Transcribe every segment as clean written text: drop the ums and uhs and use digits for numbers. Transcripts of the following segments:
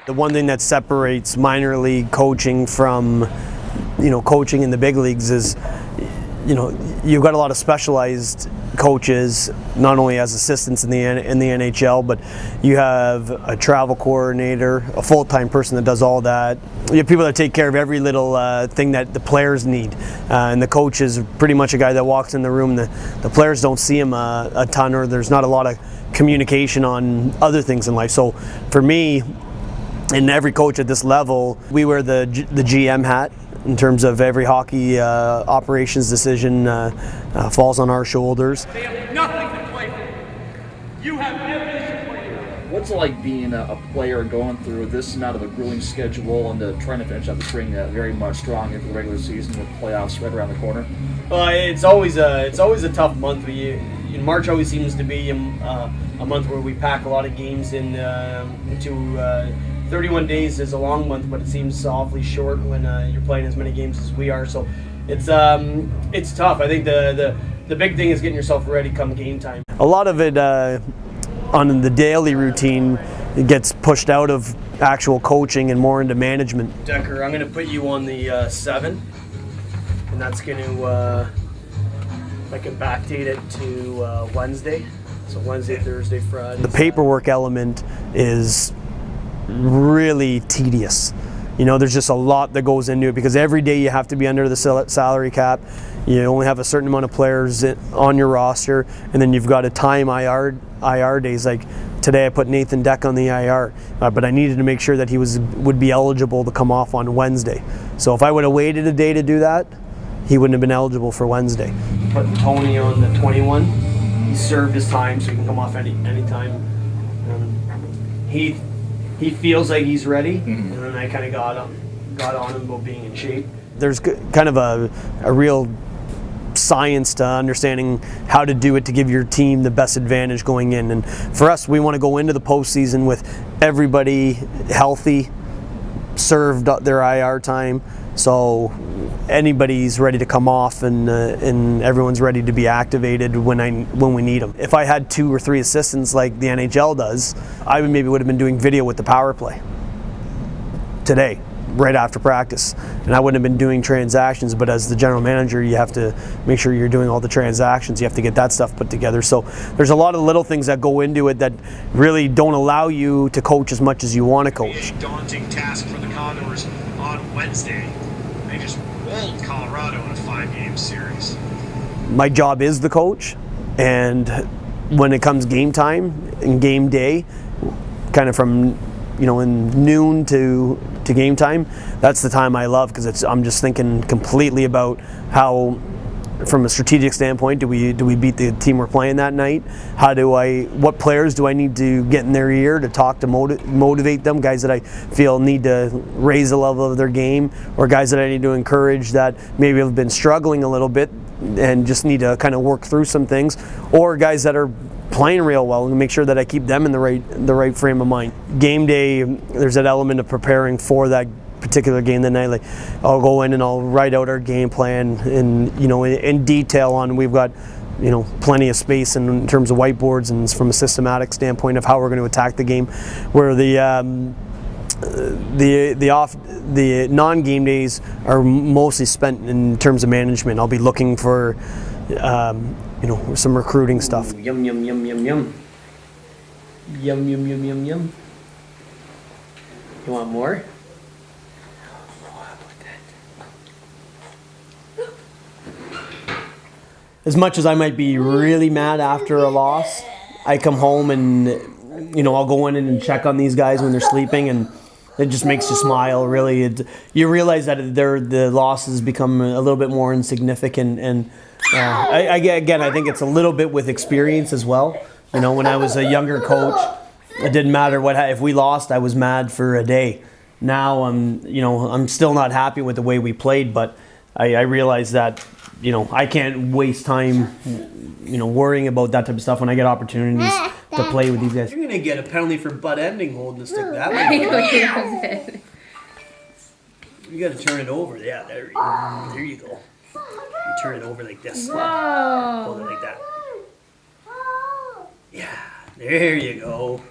The one thing that separates minor league coaching from, coaching in the big leagues is, you've got a lot of specialized coaches, not only as assistants in the NHL, but you have a travel coordinator, a full-time person that does all that. You have people that take care of every little thing that the players need, and the coach is pretty much a guy that walks in the room. The players don't see him a ton, or there's not a lot of communication on other things in life. So for me, and every coach at this level, we wear the GM hat. In terms of every hockey operations decision falls on our shoulders. They have nothing to play for. You have everything to play for. What's it like being a player going through this amount of a grueling schedule and trying to finish out the spring very much strong into the regular season with playoffs right around the corner? Well, it's always a tough month. March always seems to be a month where we pack a lot of games into 31 days is a long month, but it seems awfully short when you're playing as many games as we are. So it's tough. I think the big thing is getting yourself ready come game time. A lot of it on the daily routine, it gets pushed out of actual coaching and more into management. Decker, I'm going to put you on the 7, and that's going to I can backdate it to Wednesday. So Wednesday, Thursday, Friday. The paperwork element is really tedious. There's just a lot that goes into it because every day you have to be under the salary cap. You only have a certain amount of players on your roster, and then you've got to time IR days. Like today I put Nathan Deck on the IR, but I needed to make sure that he would be eligible to come off on Wednesday. So if I would have waited a day to do that, he wouldn't have been eligible for Wednesday. Putting Tony on the 21, he served his time, so he can come off any time. He feels like he's ready, and then I kind of got on him about being in shape. There's kind of a real science to understanding how to do it to give your team the best advantage going in. And for us, we want to go into the postseason with everybody healthy, served their IR time, so anybody's ready to come off and everyone's ready to be activated when we need them. If I had 2 or 3 assistants like the NHL does, I would have been doing video with the power play today, right after practice, and I wouldn't have been doing transactions. But as the general manager, you have to make sure you're doing all the transactions. You have to get that stuff put together. So there's a lot of little things that go into it that really don't allow you to coach as much as you want to coach. A daunting task for the Condors on Wednesday. They just rolled Colorado in a 5-game series. My job is the coach, and when it comes game time and game day, kind of from in noon to game time, that's the time I love, because I'm just thinking completely about how, from a strategic standpoint, do we beat the team we're playing that night? What players do I need to get in their ear to talk to motivate them? Guys that I feel need to raise the level of their game, or guys that I need to encourage that maybe have been struggling a little bit and just need to kind of work through some things, or guys that are playing real well and make sure that I keep them in the right frame of mind. Game day, there's that element of preparing for that particular game that night. Like, I'll go in and I'll write out our game plan and in detail on. We've got plenty of space in terms of whiteboards and from a systematic standpoint of how we're going to attack the game. Where the non-game days are mostly spent in terms of management. I'll be looking for some recruiting stuff. Yum yum yum yum yum. Yum yum yum yum yum. You want more? As much as I might be really mad after a loss, I come home and I'll go in and check on these guys when they're sleeping, and it just makes you smile. Really, you realize that the losses become a little bit more insignificant, and I think it's a little bit with experience as well. When I was a younger coach, it didn't matter if we lost, I was mad for a day. Now I'm still not happy with the way we played, but I realize that I can't waste time worrying about that type of stuff when I get opportunities to play with these guys. You're gonna get a penalty for butt ending holding the stick that way. You gotta turn it over. Yeah, there you go. You turn it over like this. Whoa. Hold it like that. Yeah, there you go.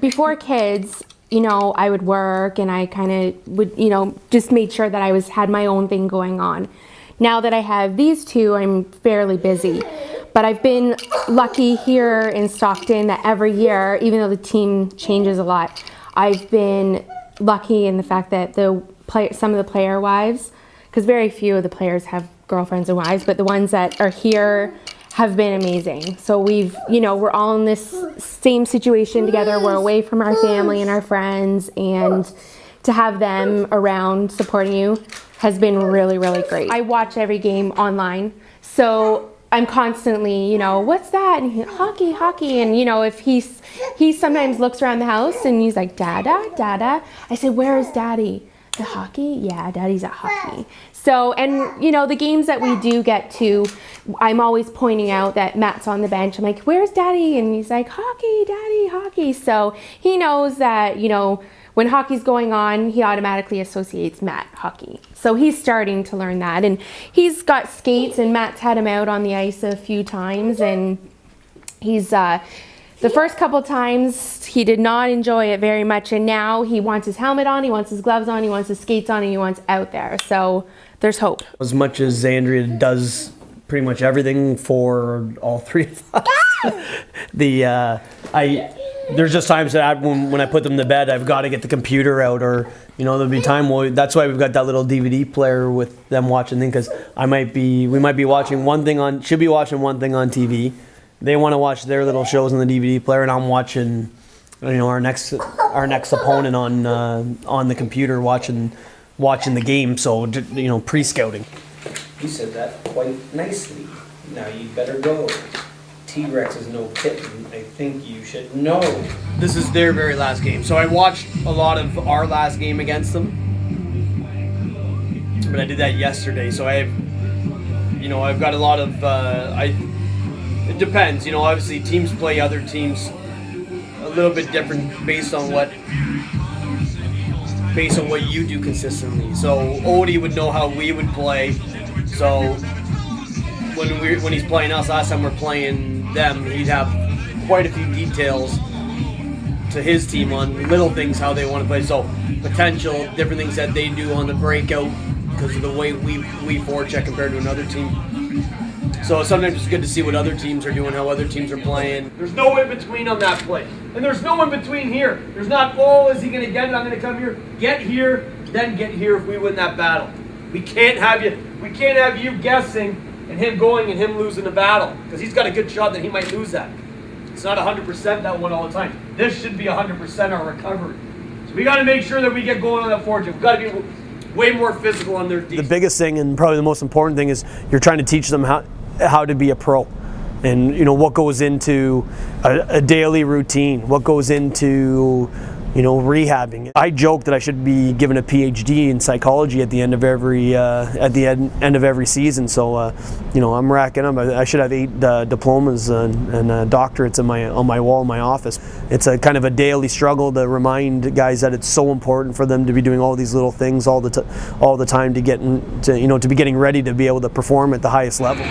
Before kids, I would work and I kind of would, just made sure that I had my own thing going on. Now that I have these two, I'm fairly busy. But I've been lucky here in Stockton that every year, even though the team changes a lot, I've been lucky in the fact that some of the player wives, because very few of the players have girlfriends and wives, but the ones that are here have been amazing. So we're all in this same situation together. We're away from our family and our friends, and to have them around supporting you has been really, really great. I watch every game online, so I'm constantly, what's that? And hockey. And, if he sometimes looks around the house and he's like, Dada. I said, where is Daddy? The hockey? Yeah, Daddy's at hockey. So, and, the games that we do get to, I'm always pointing out that Matt's on the bench. I'm like, where's Daddy? And he's like, hockey, Daddy, hockey. So he knows that, when hockey's going on, he automatically associates Matt hockey. So he's starting to learn that. And he's got skates, and Matt's had him out on the ice a few times. And he's, the first couple times, he did not enjoy it very much. And now he wants his helmet on, he wants his gloves on, he wants his skates on, and he wants out there. So there's hope. As much as Andrea does pretty much everything for all three of us, there's just times that when I put them to bed, I've got to get the computer out, or there'll be time. That's why we've got that little DVD player with them watching thing, because we might be watching one thing should be watching one thing on TV. They want to watch their little shows on the DVD player, and I'm watching, our next opponent on the computer watching the game. So pre-scouting. You said that quite nicely. Now you better go. T-Rex is no kitten. I think you should know. This is their very last game. So I watched a lot of our last game against them, but I did that yesterday. So I've got a lot of. It depends. Obviously teams play other teams a little bit different based on what you do consistently. So Odie would know how we would play. So when he's playing us, last time we're playing them, he'd have quite a few details to his team on little things, how they want to play. So potential different things that they do on the breakout because of the way we forecheck compared to another team. So sometimes it's good to see what other teams are doing, how other teams are playing. There's no in between on that play, and there's no in between here. There's not, is he going to get it? I'm going to come here, get here, then get here if we win that battle. We can't have you guessing and him going and him losing the battle, because he's got a good shot that he might lose that. It's not 100% that one all the time. This should be 100% our recovery. So we got to make sure that we get going on that forward. We've got to be way more physical on their defense. The biggest thing, and probably the most important thing, is you're trying to teach them how to be a pro, and what goes into a daily routine, what goes into rehabbing. I joke that I should be given a PhD in psychology at the end of every season. So I'm racking up. I should have 8 diplomas and doctorates on my wall in my office. It's a kind of a daily struggle to remind guys that it's so important for them to be doing all these little things all the time to be getting ready to be able to perform at the highest level.